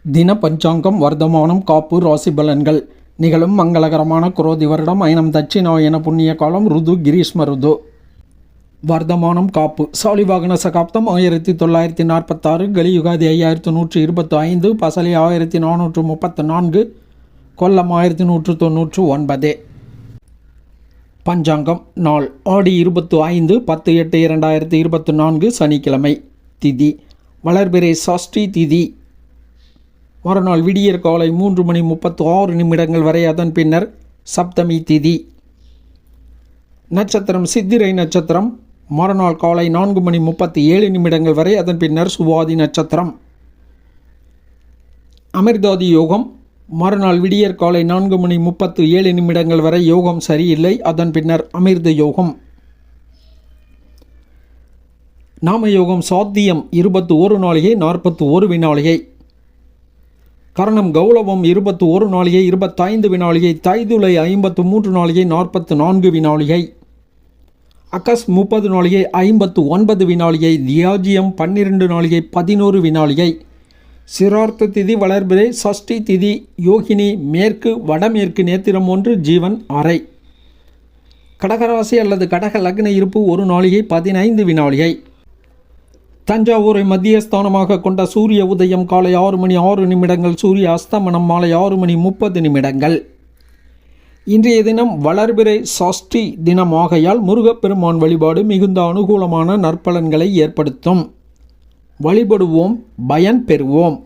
தின பஞ்சாங்கம் வர்த்தமானம் காப்பு ராசி பலன்கள் நிகழும் மங்களகரமான குரோதி வருடம் ஐனம் தட்சிணாயன புண்ணிய காலம் ருது கிரீஷ்ம ருது. வர்த்தமானம் காப்பு சாலிவாகன சகாப்தம் 1946, கலியுகாதி 5125, பசலி 1434, கொல்லம் 1199. பஞ்சாங்கம் நாள் ஆடி 25/10/8/2024 சனிக்கிழமை. திதி வளர்பிறை சஷ்டி திதி. மறுநாள் விடியற் காலை 3:36 வரை, அதன் பின்னர் சப்தமி திதி. நட்சத்திரம் சித்திரை நட்சத்திரம். மறுநாள் காலை 4:37 வரை, அதன் பின்னர் சுவாதி நட்சத்திரம். அமிர்தாதி யோகம். மறுநாள் விடியற் காலை 4:37 வரை யோகம் சரியில்லை, அதன் பின்னர் அமிர்த யோகம். நாமயோகம் சாத்தியம் 21 நாளிகை 41 வினாளிகை. கரணம் கௌளவம் 21 நாளிகை 25 வினாளிகை. தைதுளை 53 நாளிகை 44 வினாளிகை. அகஸ் 30 நாளிகை 59 வினாளிகை. தியாஜியம் 12 நாளிகை 11 வினாளிகை. சிரார்த்த திதி வளர்பிறை சஷ்டி திதி. யோகினி மேற்கு வடமேற்கு நேத்திரம் 1 ஜீவன் அறை. கடகராசி அல்லது கடக லக்ன இருப்பு 1 நாளிகை 15 வினாளிகை. தஞ்சாவூரை மத்தியஸ்தானமாக கொண்ட சூரிய உதயம் காலை 6:06, சூரிய அஸ்தமனம் மாலை 6:30. இன்றைய தினம் வளர்பிறை சஷ்டி தினம் ஆகையால் முருகப்பெருமான் வழிபாடு மிகுந்த அனுகூலமான நற்பலன்களை ஏற்படுத்தும். வழிபடுவோம், பயன் பெறுவோம்.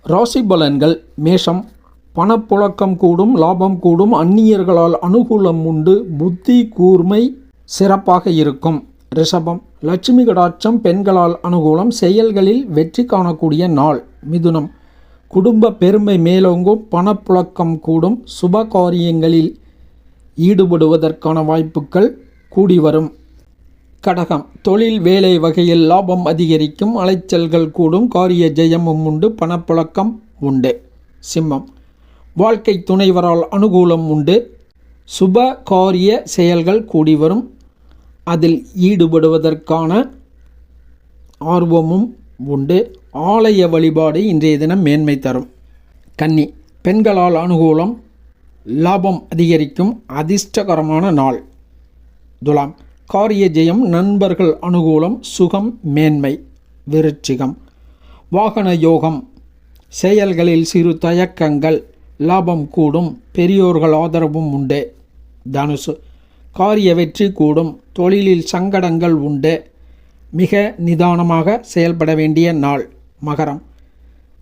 ராசி பலன்கள். மேஷம் பணப்புழக்கம் கூடும், லாபம் கூடும், அந்நியர்களால் அனுகூலம் உண்டு, புத்தி கூர்மை சிறப்பாக இருக்கும். ரிஷபம் லட்சுமி கடாட்சம், பெண்களால் அனுகூலம், செயல்களில் வெற்றி காணக்கூடிய நாள். மிதுனம் குடும்ப பெருமை மேலோங்கும், பணப்புழக்கம் கூடும், சுப காரியங்களில் ஈடுபடுவதற்கான வாய்ப்புகள் கூடி வரும். கடகம் தொழில் வேலை வகையில் லாபம் அதிகரிக்கும், அலைச்சல்கள் கூடும், காரிய ஜெயமும் உண்டு, பணப்புழக்கம் உண்டு. சிம்மம் வாழ்க்கை துணைவரால் அனுகூலம் உண்டு, சுப காரிய செயல்கள் கூடி வரும், அதில் ஈடுபடுவதற்கான ஆர்வமும் உண்டு. ஆலய வழிபாடு இன்றைய தினம் மேன்மை தரும். கன்னி பெண்களால் அனுகூலம், லாபம் அதிகரிக்கும், அதிர்ஷ்டகரமான நாள். துலாம் காரிய ஜெயம், நண்பர்கள் அனுகூலம், சுகம் மேன்மை. விருச்சிகம் வாகன யோகம், செயல்களில் சிறு தயக்கங்கள், லாபம் கூடும், பெரியோர்கள் ஆதரவும் உண்டு. தனுசு காரிய வெற்றி கூடும், தொழிலில் சங்கடங்கள் உண்டு, மிக நிதானமாக செயல்பட வேண்டிய நாள். மகரம்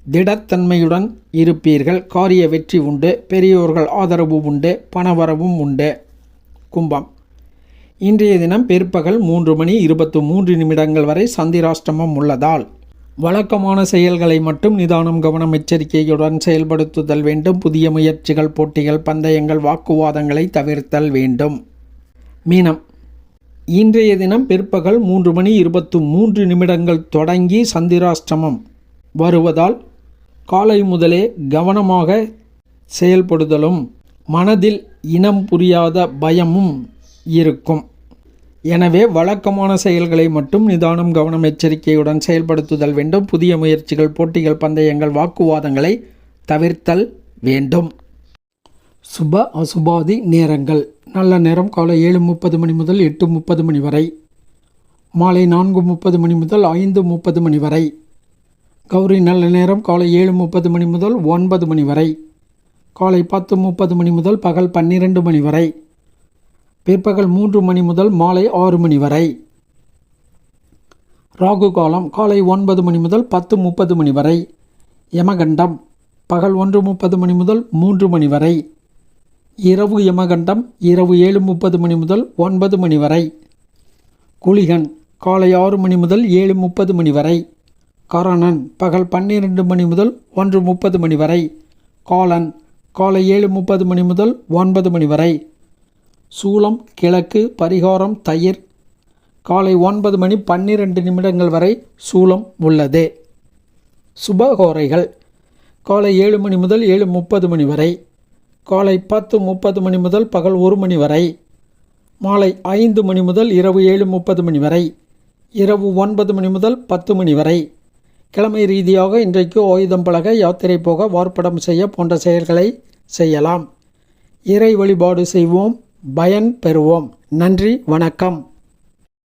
திடத்தன்மையுடன் இருப்பீர்கள், காரிய வெற்றி உண்டு, பெரியோர்கள் ஆதரவு உண்டு, பணவரவும் உண்டு. கும்பம் இன்றைய தினம் பிற்பகல் 3:23 வரை சந்திராஷ்டமம் உள்ளதால் வழக்கமான செயல்களை மட்டும் நிதானம் கவனம் எச்சரிக்கையுடன் செயல்படுத்துதல் வேண்டும். புதிய முயற்சிகள், போட்டிகள், பந்தயங்கள், வாக்குவாதங்களை தவிர்த்தல் வேண்டும். மீனம் இன்றைய தினம் பிற்பகல் 3:23 தொடங்கி சந்திராஷ்டமம் வருவதால் காலை முதலே கவனமாக செயல்படுதலும், மனதில் இனம் புரியாத பயமும் இருக்கும். எனவே வழக்கமான செயல்களை மட்டும் நிதானம் கவனம் எச்சரிக்கையுடன் செயல்படுத்துதல் வேண்டும். புதிய முயற்சிகள், போட்டிகள், பந்தயங்கள், வாக்குவாதங்களை தவிர்த்தல் வேண்டும். சுப அசுபாதி நேரங்கள். நல்ல நேரம் காலை 7:30 முதல் 8:30 வரை, மாலை 4:30 முதல் 5:30 வரை. கௌரி நல்ல நேரம் காலை 7:30 முதல் 9 வரை, காலை 10:30 முதல் பகல் 12 வரை, பிற்பகல் 3 முதல் மாலை 6 வரை. ராகு காலம் காலை 9 முதல் 10:30 வரை. யமகண்டம் பகல் 1:30 முதல் 3 வரை. இரவு யமகண்டம் இரவு 7:30 முதல் 9 வரை. குளிகன் காலை 6 முதல் 7:30 வரை. கரணன் பகல் 12 முதல் 1:30 வரை. காலன் காலை 7:30 முதல் 9 வரை. சூலம் கிழக்கு, பரிகாரம் தயிர். காலை 9:12 வரை சூலம் உள்ளது. சுபகோரைகள் காலை 7 முதல் 7:30 வரை, காலை 10:30 முதல் பகல் 1 வரை, மாலை 5 முதல் இரவு 7:30 வரை, இரவு 9 முதல் 10 வரை. கிழமை ரீதியாக இன்றைக்கு ஆயுதம் பழக, யாத்திரை போக, வார்ப்படம் செய்ய போன்ற செயல்களை செய்யலாம். இறை வழிபாடு செய்வோம், பயன் பெறுவோம். நன்றி, வணக்கம்.